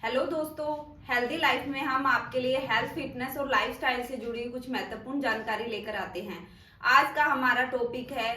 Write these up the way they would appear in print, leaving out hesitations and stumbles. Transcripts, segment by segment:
Hello दोस्तों, healthy life में हम आपके लिए हेल्थ, फिटनेस और लाइफस्टाइल से जुड़ी कुछ महत्वपूर्ण जानकारी लेकर आते हैं। आज का हमारा टॉपिक है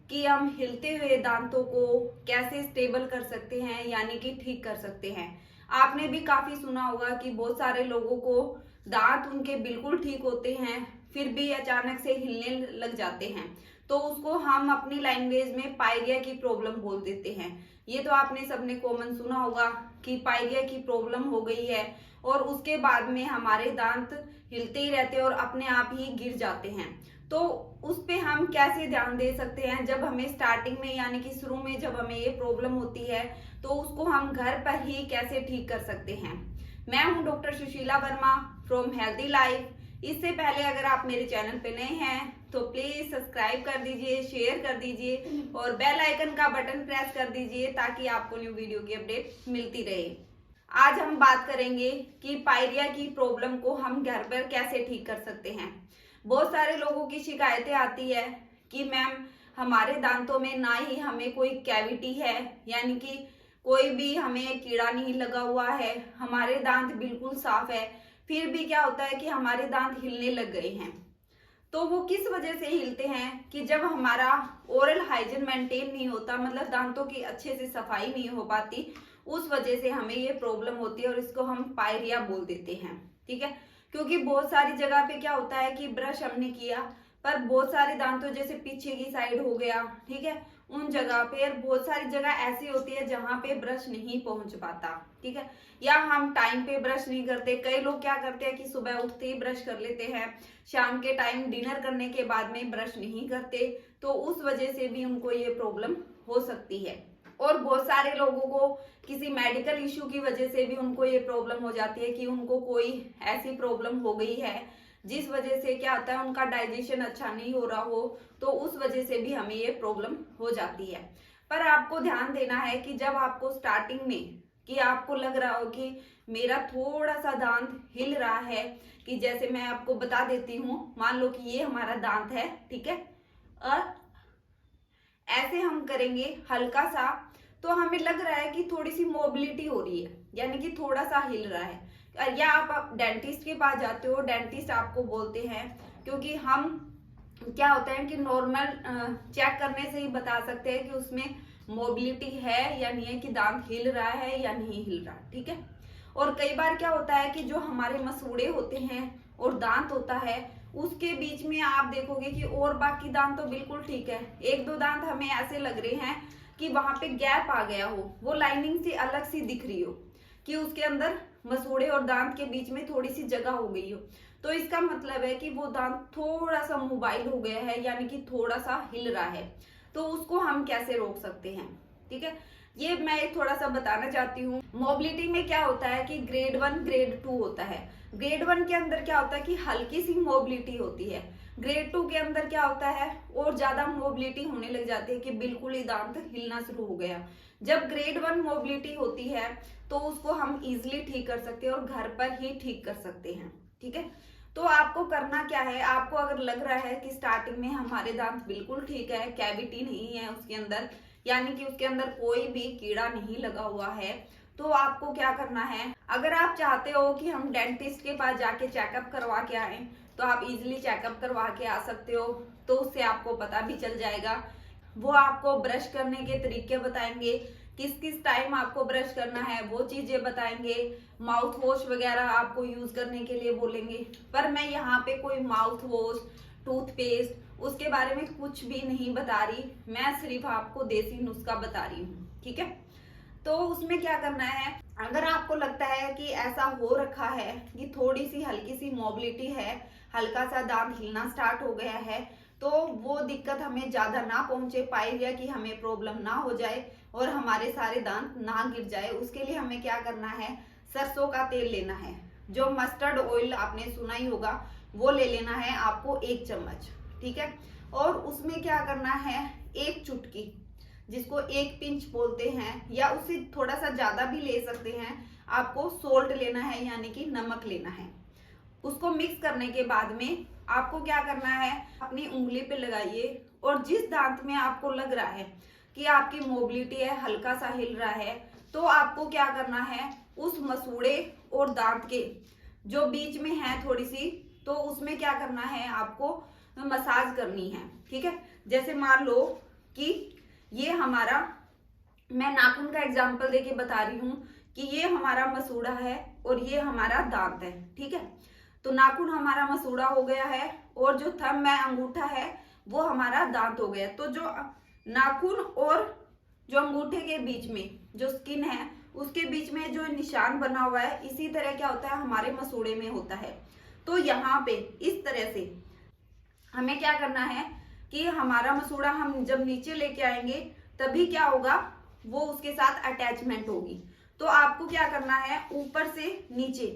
कि हम हिलते हुए दांतों को कैसे स्टेबल कर सकते हैं, यानी कि ठीक कर सकते हैं। आपने भी काफी सुना होगा कि बहुत सारे लोगों को दांत उनके बिल्कुल ठीक होते हैं, फिर भी अचानक से हिलने लग जाते हैं। तो उसको हम अपनी लैंग्वेज में पाइरिया की प्रॉब्लम बोल देते हैं। ये तो आपने सबने कॉमन सुना होगा कि पाइरिया की प्रॉब्लम हो गई है और उसके बाद में हमारे दांत हिलते ही रहते हैं और अपने आप ही गिर जाते हैं। तो उस पे हम कैसे ध्यान दे सकते हैं जब हमें स्टार्टिंग में, यानी कि शुरू में जब हमें ये प्रॉब्लम होती है, तो उसको हम घर पर ही कैसे ठीक कर सकते हैं। मैं हूं doctor Sushila Verma from healthy life. इससे पहले अगर आप मेरे चैनल पे नए हैं तो प्लीज सब्सक्राइब कर दीजिए, शेयर कर दीजिए और बेल आइकन का बटन प्रेस कर दीजिए ताकि आपको न्यू वीडियो की अपडेट मिलती रहे। आज हम बात करेंगे कि पाइरिया की प्रॉब्लम को हम घर पर कैसे ठीक कर सकते हैं। बहुत सारे लोगों की शिकायतें आती है कि मैम हमारे दांतों में ना ही हमें कोई कैविटी है, यानी कि कोई भी हमें कीड़ा नहीं लगा हुआ है, हमारे दांत बिल्कुल साफ है, फिर भी क्या होता है कि हमारे दांत हिलने लग गए हैं। तो वो किस वजह से हिलते हैं कि जब हमारा ओरल हाइजीन मेंटेन नहीं होता, मतलब दांतों की अच्छे से सफाई नहीं हो पाती, उस वजह से हमें ये प्रॉब्लम होती है और इसको हम पायरिया बोल देते हैं। ठीक है, क्योंकि बहुत सारी जगह पे क्या होता है कि ब्रश हमने किया पर बहुत सारे दांतों जैसे पीछे की साइड हो गया, ठीक है, उन जगह पे बहुत सारी जगह ऐसी होती है जहां पे ब्रश नहीं पहुंच पाता। ठीक है, या हम टाइम पे ब्रश नहीं करते। कई लोग क्या करते हैं कि सुबह उठते ही ब्रश कर लेते हैं, शाम के टाइम डिनर करने के बाद में ब्रश नहीं करते, तो उस वजह से भी उनको ये प्रॉब्लम हो सकती है। और बहुत सारे लोगों को किसी मेडिकल इश्यू की वजह से भी उनको ये प्रॉब्लम हो जाती है कि उनको कोई ऐसी प्रॉब्लम हो गई है जिस वजह से क्या होता है उनका डाइजेशन अच्छा नहीं हो रहा हो, तो उस वजह से भी हमें ये प्रॉब्लम हो जाती है। पर आपको ध्यान देना है कि जब आपको स्टार्टिंग में कि आपको लग रहा हो कि मेरा थोड़ा सा दांत हिल रहा है, कि जैसे मैं आपको बता देती हूँ, मान लो कि ये हमारा दांत है, ठीक है, और ऐसे हम करेंगे हल्का सा, तो हमें लग रहा है कि थोड़ी सी मोबिलिटी हो रही है, यानी कि थोड़ा सा हिल रहा है। या आप डेंटिस्ट के पास जाते हो, डेंटिस्ट आपको बोलते हैं, क्योंकि हम क्या होता है कि नॉर्मल चेक करने से ही बता सकते हैं कि उसमें मोबिलिटी है या नहीं है, कि दांत हिल रहा है या नहीं हिल रहा। ठीक है, और कई बार क्या होता है कि जो हमारे मसूड़े होते हैं और दांत होता है उसके बीच में आप देखोगे कि और बाकी दांत तो बिल्कुल ठीक है, एक दो दांत हमें ऐसे लग रहे हैं कि वहां पे गैप आ गया हो, वो लाइनिंग सी अलग सी दिख रही हो, कि उसके अंदर मसूड़े और दांत के बीच में थोड़ी सी जगह हो गई हो। तो इसका मतलब है कि वो दांत थोड़ा सा मोबाइल हो गया है, यानी कि थोड़ा सा हिल रहा है। तो उसको हम कैसे रोक सकते हैं, ठीक है, ये मैं थोड़ा सा बताना चाहती हूँ। मोबिलिटी में क्या होता है कि ग्रेड 1 ग्रेड 2 होता है। ग्रेड 1 के अंदर क्या होता है कि हल्की सी मोबिलिटी होती है। ग्रेड 2 के अंदर क्या होता है और ज्यादा मोबिलिटी होने लग जाती है कि बिल्कुल ही दांत हिलना शुरू हो गया। जब ग्रेड 1 मोबिलिटी होती है तो उसको हम इजिली ठीक कर सकते हैं और घर पर ही ठीक कर सकते हैं। ठीक है, तो आपको करना क्या है, आपको अगर लग रहा है कि स्टार्टिंग में हमारे दांत बिल्कुल ठीक है, कैविटी नहीं है उसके अंदर, यानी कि उसके अंदर कोई भी कीड़ा नहीं लगा हुआ है, तो आपको क्या करना है, अगर आप चाहते हो कि हम डेंटिस्ट के पास जाके चेकअप करवा के आए, तो आप इजीली चेकअप करवा के आ सकते हो। तो उससे आपको पता भी चल जाएगा, वो आपको ब्रश करने के तरीके बताएंगे, किस किस टाइम आपको ब्रश करना है वो चीजें बताएंगे, माउथ वॉश वगैरह आपको यूज करने के लिए बोलेंगे। पर मैं यहाँ पे कोई माउथ वॉश, टूथपेस्ट उसके बारे में कुछ भी नहीं बता रही, मैं सिर्फ आपको देसी नुस्खा बता रही हूँ। ठीक है, तो उसमें क्या करना है, अगर आपको लगता है कि ऐसा हो रखा है कि थोड़ी सी हल्की सी मोबिलिटी है, हल्का सा दांत हिलना स्टार्ट हो गया है, तो वो दिक्कत हमें ज्यादा ना पहुंचे, पाइरिया की हमें प्रॉब्लम ना हो जाए और हमारे सारे दांत ना गिर जाए, उसके लिए हमें क्या करना है, सरसों का तेल लेना है। जो मस्टर्ड ऑयल आपने सुना ही होगा, वो ले लेना है आपको 1 चम्मच। ठीक है, और उसमें क्या करना है, 1 चुटकी, जिसको 1 पिंच बोलते हैं, या उससे थोड़ा सा ज्यादा भी ले सकते हैं, आपको सोल्ट लेना है, यानी कि नमक लेना है। उसको मिक्स करने के बाद में आपको क्या करना है, अपनी उंगली पे लगाइए और जिस दांत में आपको लग रहा है कि आपकी मोबिलिटी है, हल्का सा हिल रहा है, तो आपको क्या करना है, उस मसूड़े और दांत के जो बीच में है थोड़ी सी, तो उसमें क्या करना है आपको, मसाज करनी है। ठीक है, जैसे मान लो कि ये हमारा, मैं नाखून का एग्जांपल देके बता रही हूँ कि ये हमारा मसूड़ा है और ये हमारा दांत है। ठीक है, तो नाखून हमारा मसूड़ा हो गया है और जो थंब है, अंगूठा है, वो हमारा दांत हो गया। तो जो नाखून और जो अंगूठे के बीच में जो स्किन है उसके बीच में जो निशान बना हुआ है, इसी तरह क्या होता है हमारे मसूड़े में होता है। तो यहाँ पे इस तरह से हमें क्या करना है कि हमारा मसूड़ा हम जब नीचे लेके आएंगे तभी क्या होगा, वो उसके साथ अटैचमेंट होगी। तो आपको क्या करना है, ऊपर से नीचे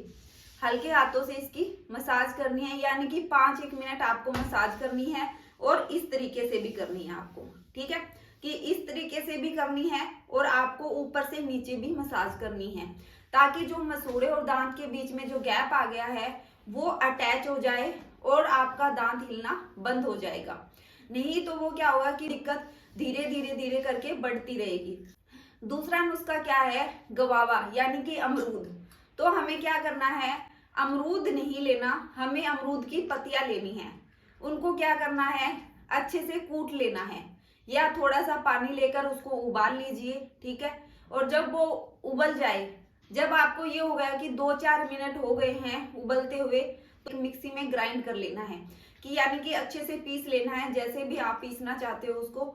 हल्के हाथों से इसकी मसाज करनी है, यानी कि 5-1 मिनट आपको मसाज करनी है और इस तरीके से भी करनी है आपको। ठीक है, कि इस तरीके से भी करनी है और आपको ऊपर से नीचे भी मसाज करनी है, ताकि जो मसूड़े और दांत के बीच में जो गैप आ गया है वो अटैच हो जाए और आपका दांत हिलना बंद हो जाएगा। नहीं तो वो क्या होगा कि दिक्कत धीरे धीरे धीरे करके बढ़ती रहेगी। दूसरा नुस्खा क्या है, गवावा यानी कि अमरूद। तो हमें क्या करना है, अमरूद नहीं लेना, हमें अमरूद की पत्तियां लेनी है। उनको क्या करना है, अच्छे से कूट लेना है या थोड़ा सा पानी लेकर उसको उबाल लीजिए। ठीक है, और जब वो उबल जाए, जब आपको ये हो गया कि 2-4 मिनट हो गए हैं उबलते हुए, तो मिक्सी में ग्राइंड कर लेना है, कि यानी कि अच्छे से पीस लेना है, जैसे भी आप पीसना चाहते हो उसको।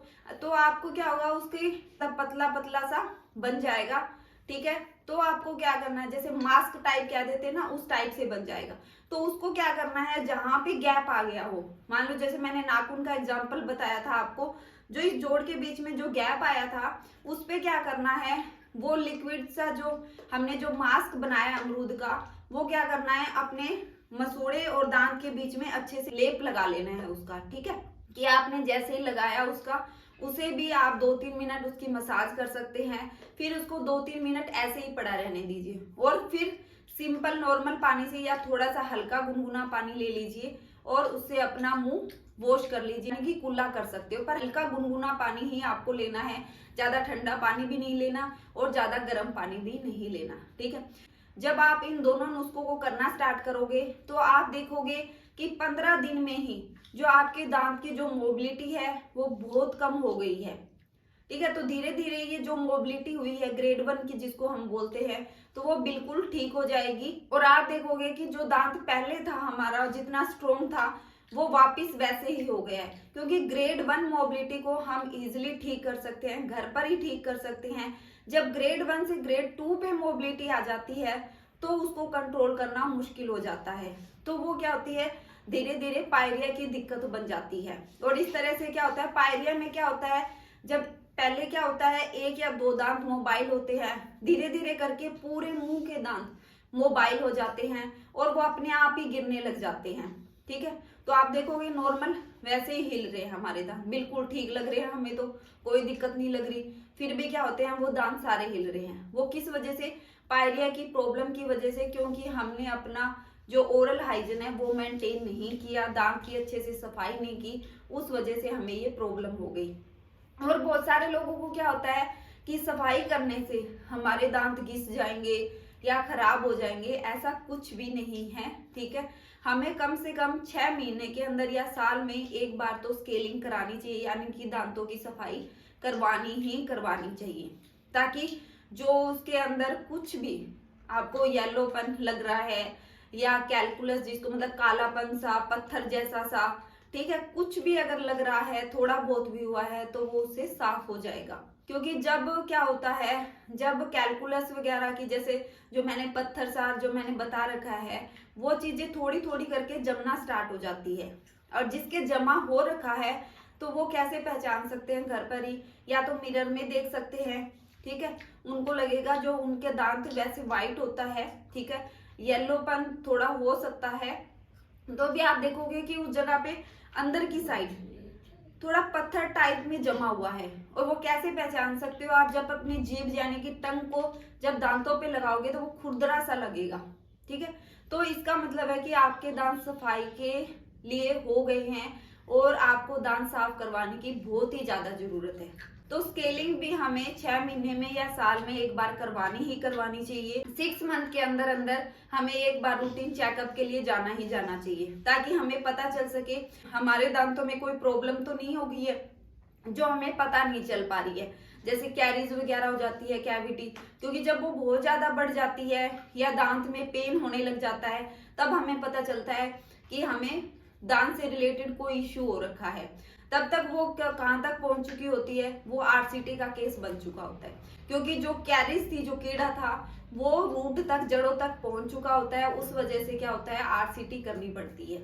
तो आपको क्या होगा, उसके तब पतला पतला सा बन जाएगा। ठीक है, तो आपको क्या करना है, जैसे मास्क टाइप क्या देते हैं ना, उस टाइप से बन जाएगा। तो उसको क्या करना है, जहां पे गैप आ गया हो, मान लो जैसे मैंने नाखून का एग्जाम्पल बताया था आपको, जो इस जोड़ के बीच में जो गैप आया था उस पे क्या करना है, वो लिक्विड सा जो हमने जो मास्क बनाया अमरूद का, वो क्या करना है, अपने मसूड़े और दांत के बीच में अच्छे से लेप लगा लेना है उसका। ठीक है, कि आपने जैसे ही लगाया उसका, उसे भी आप 2-3 मिनट उसकी मसाज कर सकते हैं, फिर उसको 2-3 मिनट ऐसे ही पड़ा रहने दीजिए और फिर सिंपल नॉर्मल पानी से या थोड़ा सा हल्का गुनगुना पानी ले लीजिए और उससे अपना मुंह वॉश कर लीजिए, यानी कि कुल्ला कर सकते हो, पर हल्का गुनगुना पानी ही आपको लेना है, ज्यादा ठंडा पानी भी नहीं लेना और ज्यादा गर्म पानी भी नहीं लेना। ठीक है, जब आप इन दोनों नुस्खों को करना स्टार्ट करोगे तो आप देखोगे कि 15 दिन में ही जो आपके दांत की जो मोबिलिटी है वो बहुत कम हो गई है। ठीक है, तो धीरे धीरे ये जो मोबिलिटी हुई है ग्रेड 1 की जिसको हम बोलते हैं, तो वो बिल्कुल ठीक हो जाएगी और आप देखोगे कि जो दांत पहले था हमारा जितना स्ट्रोंग था वो वापस वैसे ही हो गया है। क्योंकि ग्रेड 1 मोबिलिटी को हम इजिली ठीक कर सकते हैं, घर पर ही ठीक कर सकते हैं। जब ग्रेड 1 से ग्रेड 2 पे मोबिलिटी आ जाती है तो उसको कंट्रोल करना मुश्किल हो जाता है। तो वो क्या होती है, धीरे धीरे पायरिया की दिक्कत बन जाती है। और इस तरह से क्या होता है, पायरिया में क्या होता है, जब पहले क्या होता है 1 या 2 दांत मोबाइल होते हैं, धीरे धीरे करके पूरे मुंह के दांत मोबाइल हो जाते हैं और वो अपने आप ही गिरने लग जाते हैं। ठीक है, तो आप देखोगे नॉर्मल वैसे ही हिल रहे हैं हमारे दांत, बिल्कुल ठीक लग रहे हैं, हमें तो कोई दिक्कत नहीं लग रही, फिर भी क्या होते हैं वो दांत सारे हिल रहे हैं। वो किस वजह से, पायरिया की प्रॉब्लम की वजह से, क्योंकि हमने अपना जो ओरल हाइजीन है वो मेंटेन नहीं किया, दांत की अच्छे से सफाई नहीं की, उस वजह से हमें ये प्रॉब्लम हो गई। और बहुत सारे लोगों को क्या होता है कि सफाई करने से हमारे दांत घिस जाएंगे या खराब हो जाएंगे, ऐसा कुछ भी नहीं है। ठीक है, हमें कम से कम 6 महीने के अंदर या साल में एक बार तो स्केलिंग करानी चाहिए, यानी कि दांतों की सफाई करवानी ही करवानी चाहिए, ताकि जो उसके अंदर कुछ भी आपको येलोपन लग रहा है या कैलकुलस जिसको मतलब कालापन सा, पत्थर जैसा सा, ठीक है, कुछ भी अगर लग रहा है, थोड़ा बहुत भी हुआ है, तो वो उससे साफ हो जाएगा। क्योंकि जब क्या होता है, जब कैलकुलस वगैरह की जैसे जो मैंने पत्थर सा जो मैंने बता रखा है, वो चीजें थोड़ी थोड़ी करके जमना स्टार्ट हो जाती है। और जिसके जमा हो रखा है तो वो कैसे पहचान सकते हैं, घर पर ही या तो मिरर में देख सकते हैं। ठीक है, उनको लगेगा जो उनके दांत वैसे व्हाइट होता है, ठीक है, येलोपन थोड़ा हो सकता है, तो भी आप देखोगे कि उस जगह पे अंदर की साइड थोड़ा पत्थर टाइप में जमा हुआ है। और वो कैसे पहचान सकते हो, आप जब अपनी जीभ यानी कि टंग को जब दांतों पे लगाओगे तो वो खुरदरा सा लगेगा। ठीक है, तो इसका मतलब है कि आपके दांत सफाई के लिए हो गए हैं और आपको दांत साफ करवाने की बहुत ही ज्यादा जरूरत है। तो स्केलिंग भी हमें 6 महीने में या साल में एक बार करवानी ही करवानी चाहिए। 6 मंथ के अंदर अंदर हमें एक बार रूटीन चेकअप के लिए जाना ही जाना चाहिए, ताकि हमें पता चल सके हमारे दांतों में कोई प्रॉब्लम तो नहीं हो गई है जो हमें पता नहीं चल पा रही है, जैसे कैरीज वगैरह हो जाती है, कैविटी। क्योंकि जब वो बहुत ज्यादा बढ़ जाती है या दांत में पेन होने लग जाता है, तब हमें पता चलता है कि हमें दांत से रिलेटेड कोई इश्यू हो रखा है। तब तक वो कहाँ तक पहुंच चुकी होती है, वो आरसीटी का केस बन चुका होता है। क्योंकि जो कैरिज थी, जो कीड़ा था, वो रूट तक, जड़ों तक पहुंच चुका होता है। उस वजह से क्या होता है, आरसीटी करनी पड़ती है।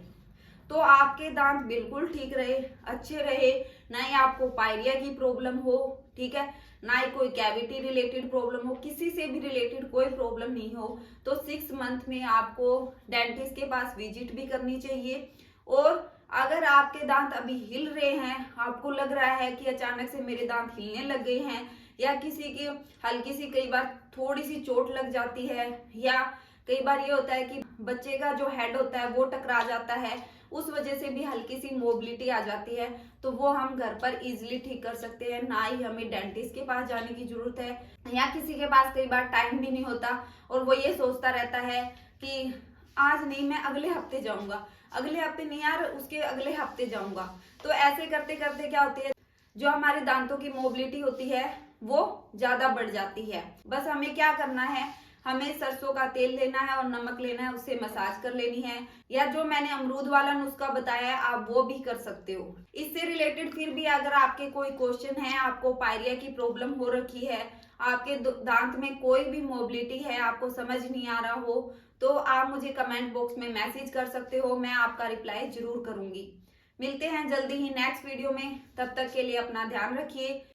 तो आपके दांत बिल्कुल ठीक रहे, अच्छे रहे, ना ही आपको पायरिया की प्रॉब्लम हो, ठीक है, ना ही कोई कैविटी रिलेटेड प्रॉब्लम हो, किसी से भी रिलेटेड कोई प्रॉब्लम नहीं हो, तो 6 मंथ में आपको डेंटिस्ट के पास विजिट भी करनी चाहिए। और अगर आपके दांत अभी हिल रहे हैं, आपको लग रहा है कि अचानक से मेरे दांत हिलने लग गए हैं, या किसी की हल्की सी कई बार थोड़ी सी चोट लग जाती है, या कई बार ये होता है कि बच्चे का जो हेड होता है वो टकरा जाता है, उस वजह से भी हल्की सी मोबिलिटी आ जाती है, तो वो हम घर पर इजीली ठीक कर सकते हैं। ना ही हमें डेंटिस्ट के पास जाने की जरूरत है, या किसी के पास कई बार टाइम भी नहीं होता और वो ये सोचता रहता है कि आज नहीं, मैं अगले हफ्ते जाऊंगा, अगले हफ्ते नहीं यार, उसके अगले हफ्ते जाऊंगा। तो ऐसे करते करते क्या होती है, जो हमारे दांतों की मोबिलिटी होती है वो ज्यादा बढ़ जाती है। बस हमें क्या करना है, हमें सरसों का तेल लेना है और नमक लेना है, उससे मसाज कर लेनी है, या जो मैंने अमरूद वाला नुस्खा बताया है आप वो भी कर सकते हो। इससे रिलेटेड फिर भी अगर आपके कोई क्वेश्चन है, आपको पायरिया की प्रॉब्लम हो रखी है, आपके दांत में कोई भी मोबिलिटी है, आपको समझ नहीं आ रहा हो, तो आप मुझे कमेंट बॉक्स में मैसेज कर सकते हो, मैं आपका रिप्लाई जरूर करूंगी। मिलते हैं जल्दी ही नेक्स्ट वीडियो में, तब तक के लिए अपना ध्यान रखिए।